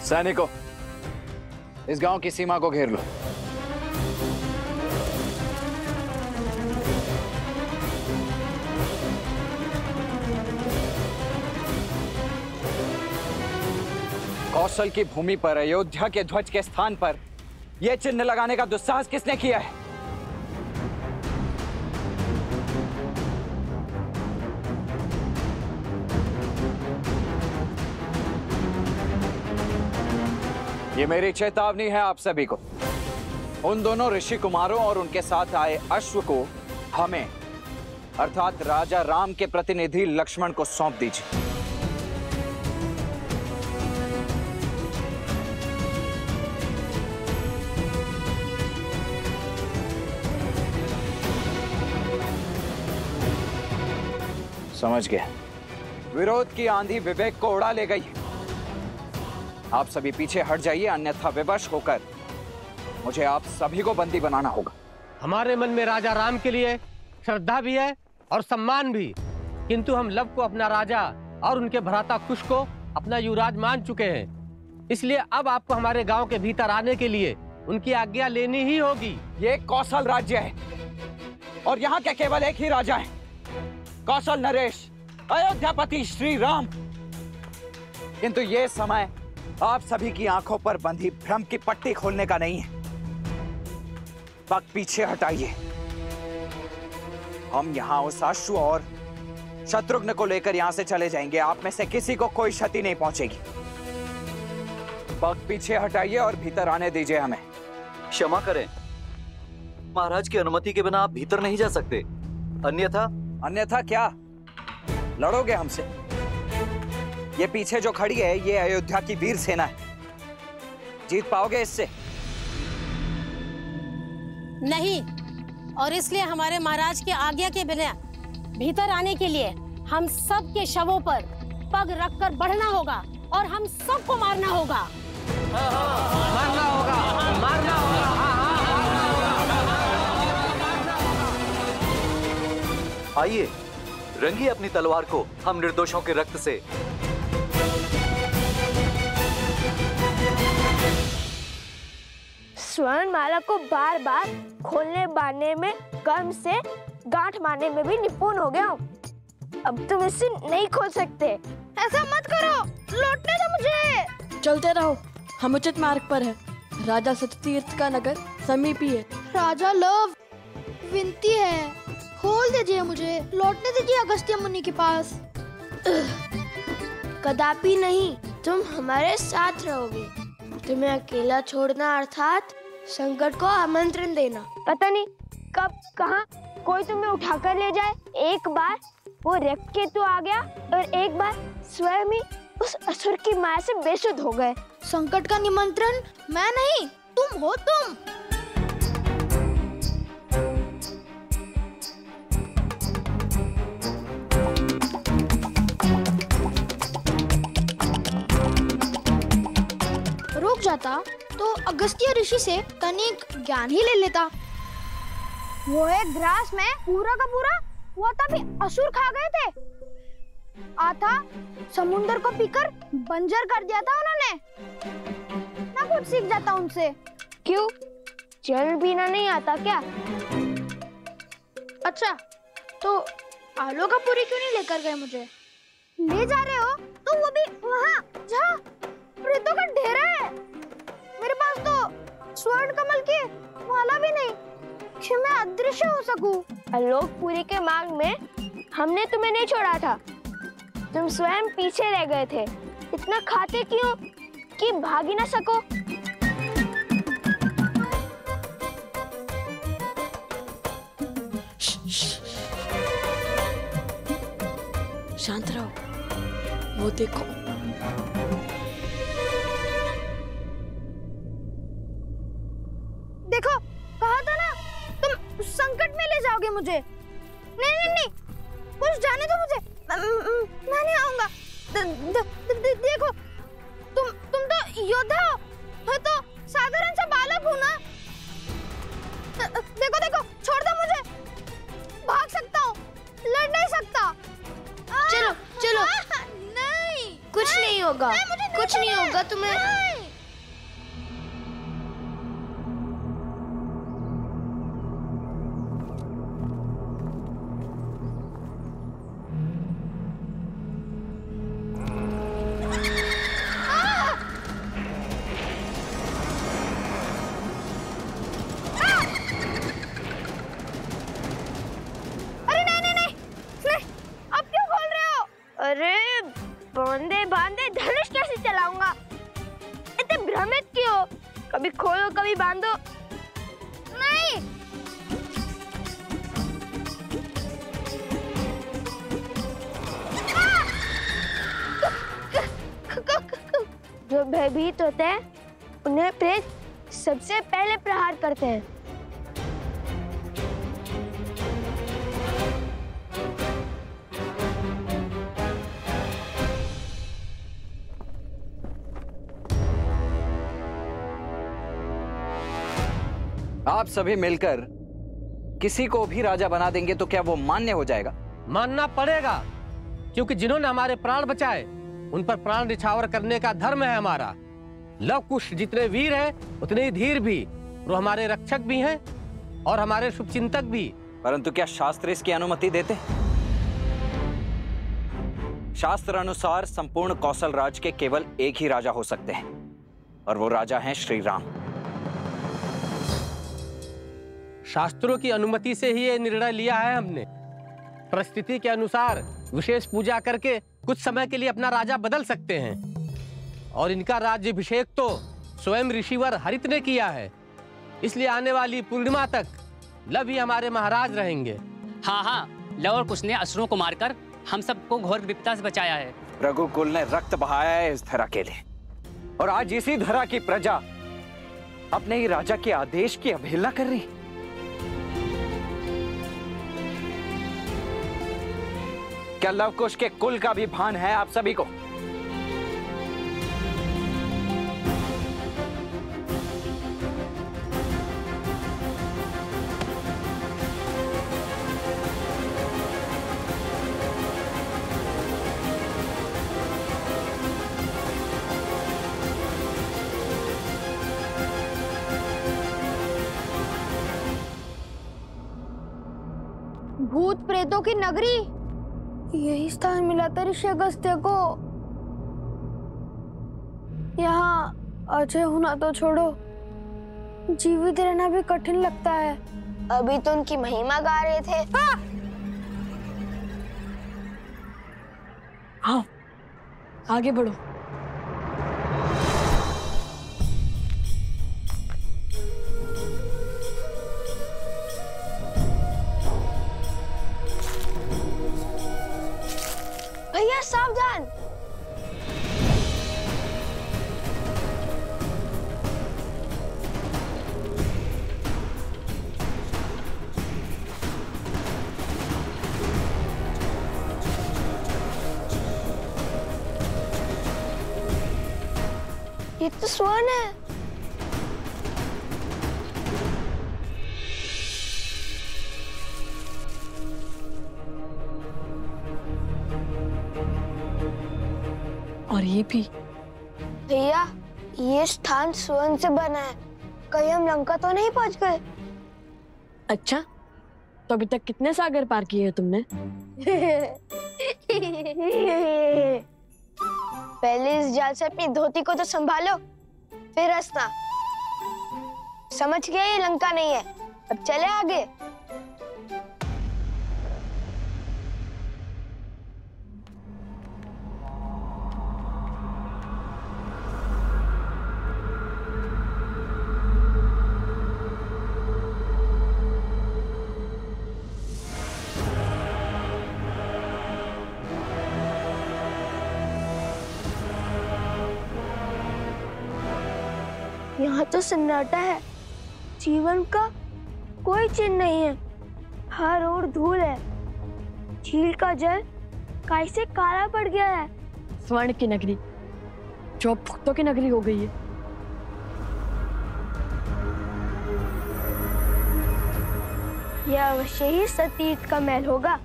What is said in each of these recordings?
सैनिकों, इस गांव की सीमा को घेर लो। कौशल की भूमि पर अयोध्या के ध्वज के स्थान पर यह चिन्ह लगाने का दुस्साहस किसने किया है? ये मेरी चेतावनी है आप सभी को। उन दोनों ऋषि कुमारों और उनके साथ आए अश्व को हमें अर्थात राजा राम के प्रतिनिधि लक्ष्मण को सौंप दीजिए। समझ गया। विरोध की आंधी विवेक को उड़ा ले गई। आप सभी पीछे हट जाइए, अन्यथा विवश होकर मुझे आप सभी को बंदी बनाना होगा। हमारे मन में राजा राम के लिए श्रद्धा भी है और सम्मान भी, किंतु हम लव को अपना राजा और उनके भ्राता कुश को अपना युवराज मान चुके हैं। इसलिए अब आपको हमारे गांव के भीतर आने के लिए उनकी आज्ञा लेनी ही होगी। ये कौशल राज्य है और यहाँ के केवल एक ही राजा है, कौशल नरेश, अयोध्यापति श्री राम। किंतु ये समय आप सभी की आंखों पर बंधी भ्रम की पट्टी खोलने का नहीं है। पग पीछे हटाइए। हम यहाँ उस अश्व और शत्रुघ्न को लेकर यहाँ से चले जाएंगे। आप में से किसी को कोई क्षति नहीं पहुंचेगी। पग पीछे हटाइए और भीतर आने दीजिए हमें। क्षमा करें, महाराज की अनुमति के बिना आप भीतर नहीं जा सकते। अन्यथा क्या? लड़ोगे हमसे? ये पीछे जो खड़ी है ये अयोध्या की वीर सेना है। जीत पाओगे इससे? नहीं, और इसलिए हमारे महाराज की आज्ञा के बिना भीतर आने के लिए हम सब के शवों पर पग रखकर बढ़ना होगा और हम सबको मारना होगा। मारना होगा, मारना होगा। आइए, रंगिए अपनी तलवार को हम निर्दोषों के रक्त से। स्वर्ण माला को बार बार खोलने बांधने में, कर्म से गांठ मारने में भी निपुण हो गया हूँ। अब तुम इसे नहीं खोल सकते। ऐसा मत करो, लौटने दो मुझे। चलते रहो, हम उचित मार्ग पर है। राजा सत्यतीर्थ का नगर समीप ही है। राजा लव, विनती है, खोल दीजिए मुझे, लौटने दीजिए अगस्त्य मुनि के पास। कदापि नहीं, तुम हमारे साथ रहोगे। तुम्हें अकेला छोड़ना अर्थात संकट को आमंत्रण देना। पता नहीं कब कहां कोई तुम्हें उठाकर ले जाए। एक बार वो रविकेतु आ गया और एक बार स्वयं ही उस असुर की माया से बेसुध हो गए। संकट का निमंत्रण मैं नहीं, तुम हो तुम। रुक जाता तो अगस्त्य ऋषि से तनिक ज्ञान ही ले लेता। वो एक ग्रास में पूरा का पूरा वो तभी असुर खा गए थे। आता समुंदर को पीकर बंजर कर दिया था उन्होंने। ना कुछ सीख जाता उनसे। क्यों, जल पीना नहीं आता क्या? अच्छा, तो आलो का पूरी क्यों नहीं लेकर गए मुझे? ले जा रहे हो तो वो भी वहाँ जहाँ प्रेतों का डेरा है। मेरे पास तो स्वर्ण कमल की माला भी नहीं कि मैं अदृश्य हो सकूं। आलोकपुरी के मार्ग में हमने तुम्हें नहीं छोड़ा था। तुम स्वयं पीछे रह गए थे। इतना खाते क्यों कि भाग ही ना सको? शांत रहो, वो देखो। देखो, कहा था ना तुम संकट में ले जाओगे मुझे। नहीं नहीं नहीं, कुछ जाने दो मुझे। मैं नहीं आऊंगा। देखो, तुम तो योद्धा हो, मैं तो साधारण सा बालक हूँ ना। देखो देखो, छोड़ दो मुझे। भाग सकता हूँ, लड़ नहीं सकता। चलो चलो। नहीं, कुछ नहीं होगा, कुछ नहीं होगा तुम्हें। जो भयभीत होते हैं उन्हें प्रेत सबसे पहले प्रहार करते हैं। आप सभी मिलकर किसी को भी राजा बना देंगे तो क्या वो मान्य हो जाएगा? मानना पड़ेगा, क्योंकि जिन्होंने हमारे प्राण बचाए उन पर प्राण निछावर करने का धर्म है हमारा। लव कुश जितने वीर हैं उतने ही धीर भी। वो हमारे रक्षक भी हैं और हमारे शुभचिंतक भी। परंतु क्या शास्त्र इसकी अनुमति देते? शास्त्र अनुसार संपूर्ण कौशल राज के केवल एक ही राजा हो सकते हैं और वो राजा हैं श्री राम। शास्त्रों की अनुमति से ही ये निर्णय लिया है हमने। परिस्थिति के अनुसार विशेष पूजा करके कुछ समय के लिए अपना राजा बदल सकते हैं और इनका राज्याभिषेक तो स्वयं ऋषिवर हरित ने किया है। इसलिए आने वाली पूर्णिमा तक लव ही हमारे महाराज रहेंगे। हाँ हाँ, लव और कुश ने असुरों को मारकर हम सबको घोर विपदा से बचाया है। रघुकुल ने रक्त बहाया है इस धरा के लिए और आज इसी धरा की प्रजा अपने ही राजा के आदेश की अवहेलना कर रही। क्या लव कुश के कुल का भी भान है आप सभी को? भूत प्रेतों की नगरी, यही स्थान मिला था ऋषि अगस्त्य को। यहाँ अजय होना तो छोड़ो, जीवित रहना भी कठिन लगता है। अभी तो उनकी महिमा गा रहे थे। हाँ, आगे बढ़ो। भैया सावधान। ये तो स्वर्ण है। और ये भी। भैया, ये स्थान स्वर्ण से बना है। कहीं हम लंका तो नहीं पहुंच गए? अच्छा, तो अभी तक कितने सागर पार किए हैं तुमने? पहले इस जाल से अपनी धोती को तो संभालो, फिर हंसना। समझ गए ये लंका नहीं है। अब चले आगे। यहाँ तो सन्नाटा है, जीवन का कोई चिन्ह नहीं है। हर ओर धूल है। झील का जल कैसे काला पड़ गया है। स्वर्ण की नगरी जो अब भक्तों की नगरी हो गई है। यह अवश्य ही सतीर्थ का महल होगा।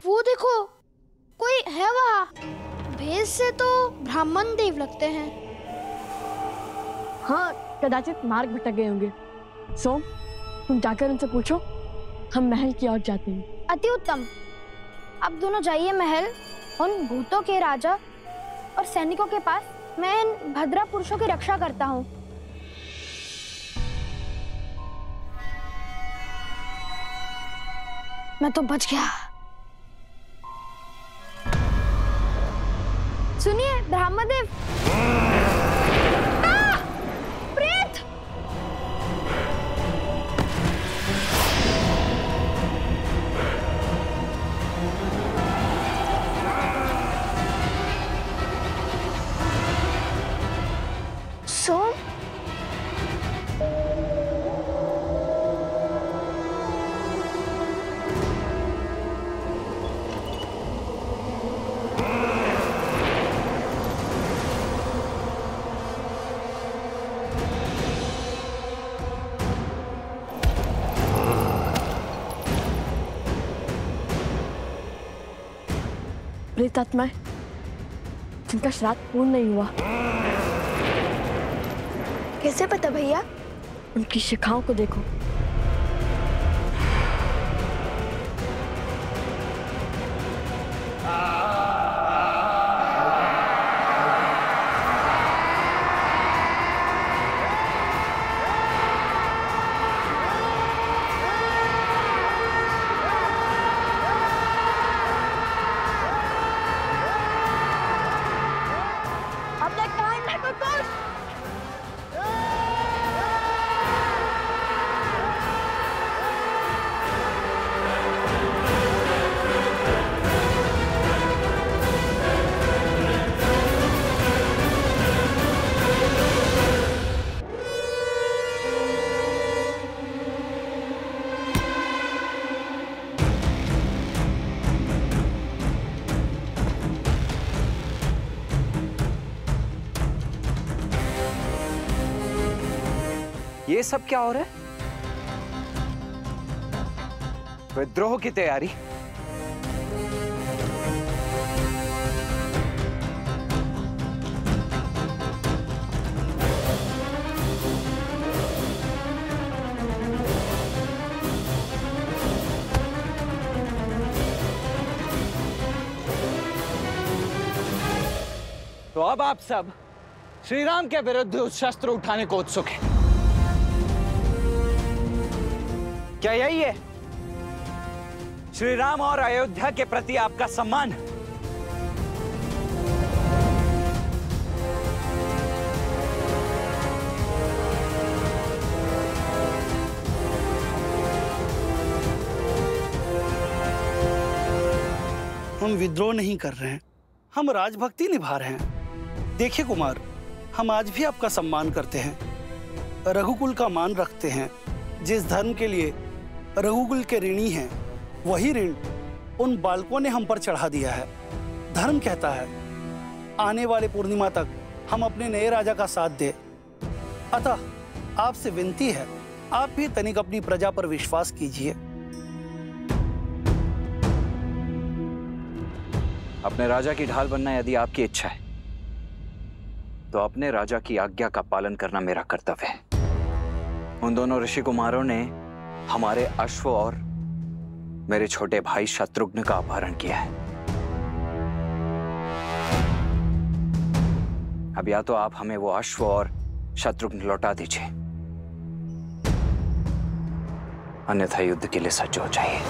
वो देखो, कोई है वहाँ। भेष से तो ब्राह्मण देव लगते हैं। हाँ, कदाचित मार्ग भटक गए होंगे। सोम, तुम जाकर उनसे पूछो, हम महल की ओर जाते हैं। अति उत्तम। अब दोनों जाइए महल। उन भूतों के राजा और सैनिकों के पास मैं इन भद्रा पुरुषों की रक्षा करता हूँ। मैं तो बच गया। सुनिए ब्रह्मदेव। प्रेत! सोम? प्रेतात्माएं, जिनका श्राद्ध पूर्ण नहीं हुआ। कैसे पता भैया? उनकी शिखाओं को देखो। ये सब क्या हो रहा है? विद्रोह की तैयारी? तो अब आप सब श्री राम के विरुद्ध उस शस्त्र उठाने को उत्सुक हैं। क्या यही है श्री राम और अयोध्या के प्रति आपका सम्मान? हम विद्रोह नहीं कर रहे हैं, हम राजभक्ति निभा रहे हैं। देखिए कुमार, हम आज भी आपका सम्मान करते हैं, रघुकुल का मान रखते हैं। जिस धर्म के लिए रघुकुल के ऋणी हैं, वही ऋण उन बालकों ने हम पर चढ़ा दिया है। धर्म कहता है आने वाले पूर्णिमा तक हम अपने नए राजा का साथ दें। अतः आपसे विनती है, आप भी तनिक अपनी प्रजा पर विश्वास कीजिए। अपने राजा की ढाल बनना यदि आपकी इच्छा है, तो अपने राजा की आज्ञा का पालन करना मेरा कर्तव्य है। उन दोनों ऋषि कुमारों ने हमारे अश्व और मेरे छोटे भाई शत्रुघ्न का अपहरण किया है। अब या तो आप हमें वो अश्व और शत्रुघ्न लौटा दीजिए, अन्यथा युद्ध के लिए सज्ज हो जाइए।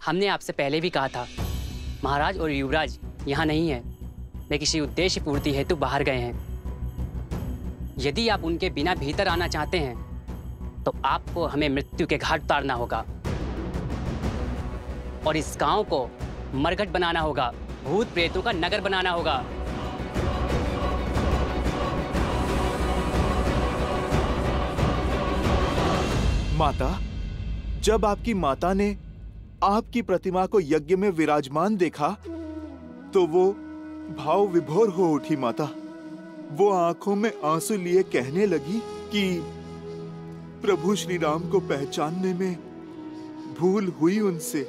हमने आपसे पहले भी कहा था, महाराज और युवराज यहाँ नहीं है, वे किसी उद्देश्य पूर्ति हेतु बाहर गए हैं। यदि आप उनके बिना भीतर आना चाहते हैं, तो आपको हमें मृत्यु के घाट उतारना होगा और इस गांव को मरघट बनाना होगा, भूत प्रेतों का नगर बनाना होगा। माता, जब आपकी माता ने आपकी प्रतिमा को यज्ञ में विराजमान देखा, तो वो भाव विभोर हो उठी। माता, वो आंखों में आंसू लिए कहने लगी कि प्रभु श्री राम को पहचानने में भूल हुई उनसे।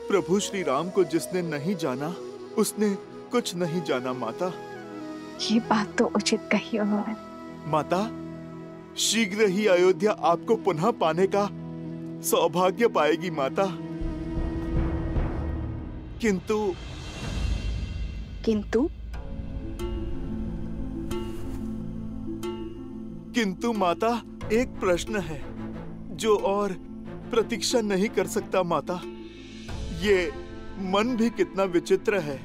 प्रभु श्री राम को जिसने नहीं जाना, उसने कुछ नहीं जाना। माता, ये बात तो उचित कही उन्होंने। माता, शीघ्र ही अयोध्या आपको पुनः पाने का सौभाग्य पाएगी माता। किंतु माता, एक प्रश्न है जो और प्रतीक्षा नहीं कर सकता माता। ये मन भी कितना विचित्र है,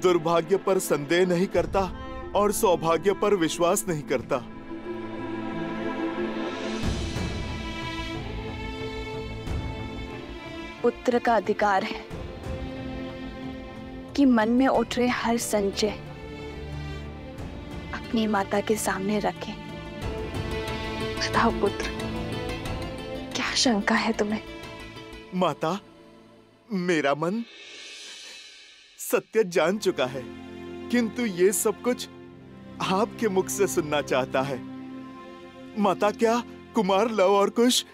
दुर्भाग्य पर संदेह नहीं करता और सौभाग्य पर विश्वास नहीं करता। पुत्र का अधिकार है कि मन में उठ रहे हर संशय अपनी माता के सामने रखें। बताओ पुत्र, क्या शंका है तुम्हें? माता, मेरा मन सत्य जान चुका है, किंतु ये सब कुछ आपके मुख से सुनना चाहता है। माता, क्या कुमार लव और कुश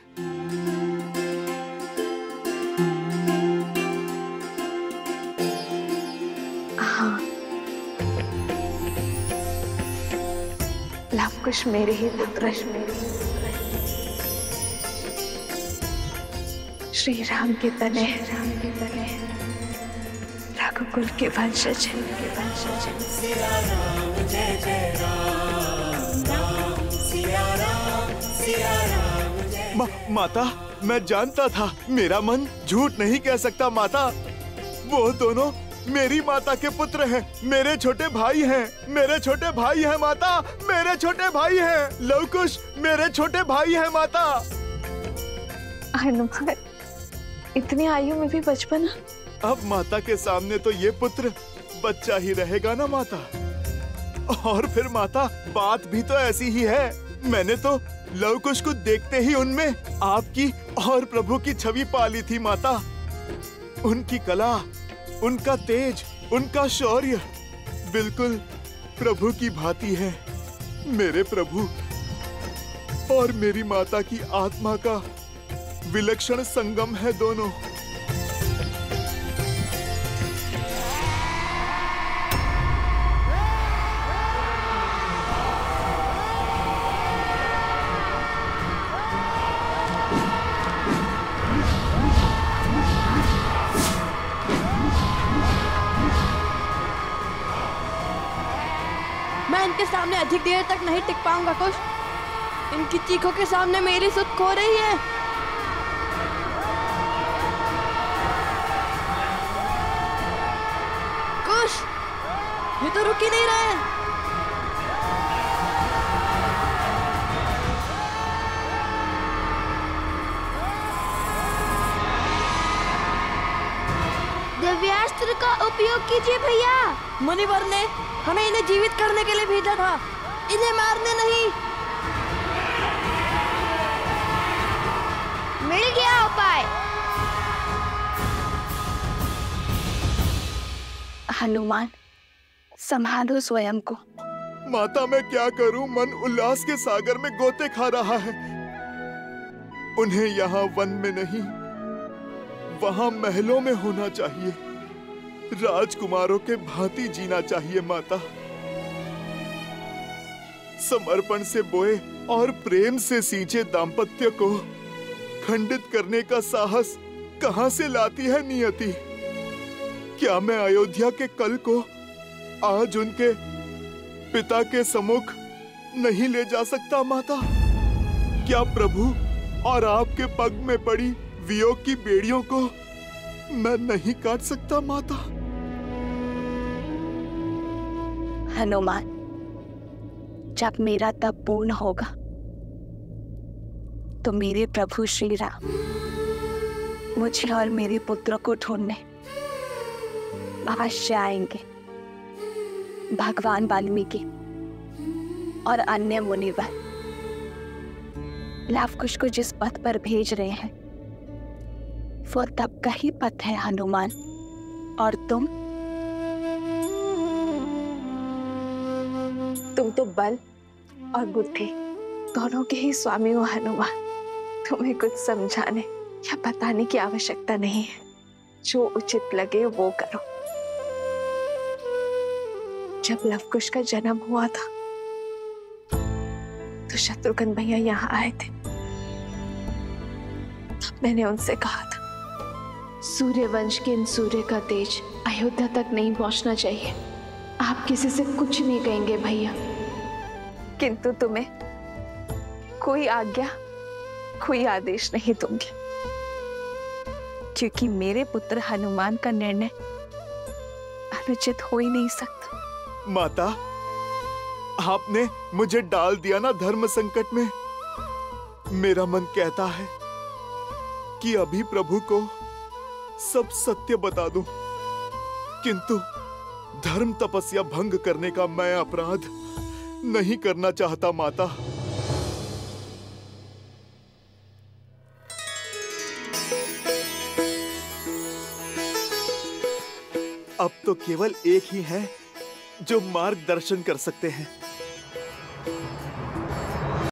कुछ मेरे ही पुत्र श्री राम के तने रघुकुल के वंशज माता, मैं जानता था, मेरा मन झूठ नहीं कह सकता माता। वो दोनों मेरी माता के पुत्र हैं, मेरे छोटे भाई हैं, मेरे छोटे भाई हैं माता, मेरे छोटे भाई हैं। लवकुश मेरे छोटे भाई हैं माता। हनुमान, इतनी आयु में भी बचपन। अब माता के सामने तो ये पुत्र बच्चा ही रहेगा ना माता। और फिर माता, बात भी तो ऐसी ही है। मैंने तो लवकुश को देखते ही उनमें आपकी और प्रभु की छवि पाली थी माता। उनकी कला, उनका तेज, उनका शौर्य बिल्कुल प्रभु की भांति है। मेरे प्रभु और मेरी माता की आत्मा का विलक्षण संगम है दोनों। इनके सामने अधिक देर तक नहीं टिक पाऊंगा कुश। इनकी चीखों के सामने मेरी सुध खो रही है। कुश, ये तो रुक ही नहीं रहे। दिव्यास्त्र का उपयोग कीजिए भैया। मुनिवर ने हमें इन्हें जीवित करने के लिए भेजा था, इन्हें मारने नहीं। मिल गया उपाय। हनुमान, संभालो स्वयं को। माता, मैं क्या करूं? मन उल्लास के सागर में गोते खा रहा है। उन्हें यहाँ वन में नहीं, वहाँ महलों में होना चाहिए। राजकुमारों के भांति जीना चाहिए माता। समर्पण से बोए और प्रेम से सींचे दाम्पत्य को खंडित करने का साहस कहां से लाती है नियति? क्या मैं अयोध्या के कल को आज उनके पिता के सम्मुख नहीं ले जा सकता माता? क्या प्रभु और आपके पग में पड़ी वियोग की बेड़ियों को मैं नहीं काट सकता माता? हनुमान, जब मेरा तप पूर्ण होगा तो मेरे प्रभु श्री राम मुझे और मेरे पुत्र को ढूंढने अवश्य आएंगे। भगवान वाल्मीकि और अन्य मुनिवर लवकुश को जिस पथ पर भेज रहे हैं वो तप का ही पथ है हनुमान। और तुम तो बल और बुद्धि दोनों के ही स्वामी हो हनुमान। तुम्हें कुछ समझाने या बताने की आवश्यकता नहीं है। जो उचित लगे वो करो। जब लवकुश का जन्म हुआ था तो तो शत्रुघ्न भैया यहाँ आए थे। तब मैंने उनसे कहा था सूर्यवंश के इन सूर्य का तेज अयोध्या तक नहीं पहुंचना चाहिए। आप किसी से कुछ नहीं कहेंगे भैया, किंतु तुम्हें कोई आज्ञा, कोई आदेश नहीं दूंगी, क्योंकि मेरे पुत्र हनुमान का निर्णय अनुचित हो ही नहीं सकता। माता, आपने मुझे डाल दिया ना धर्म संकट में। मेरा मन कहता है कि अभी प्रभु को सब सत्य बता दूं, किंतु धर्म तपस्या भंग करने का मैं अपराध नहीं करना चाहता माता। अब तो केवल एक ही है जो मार्गदर्शन कर सकते हैं।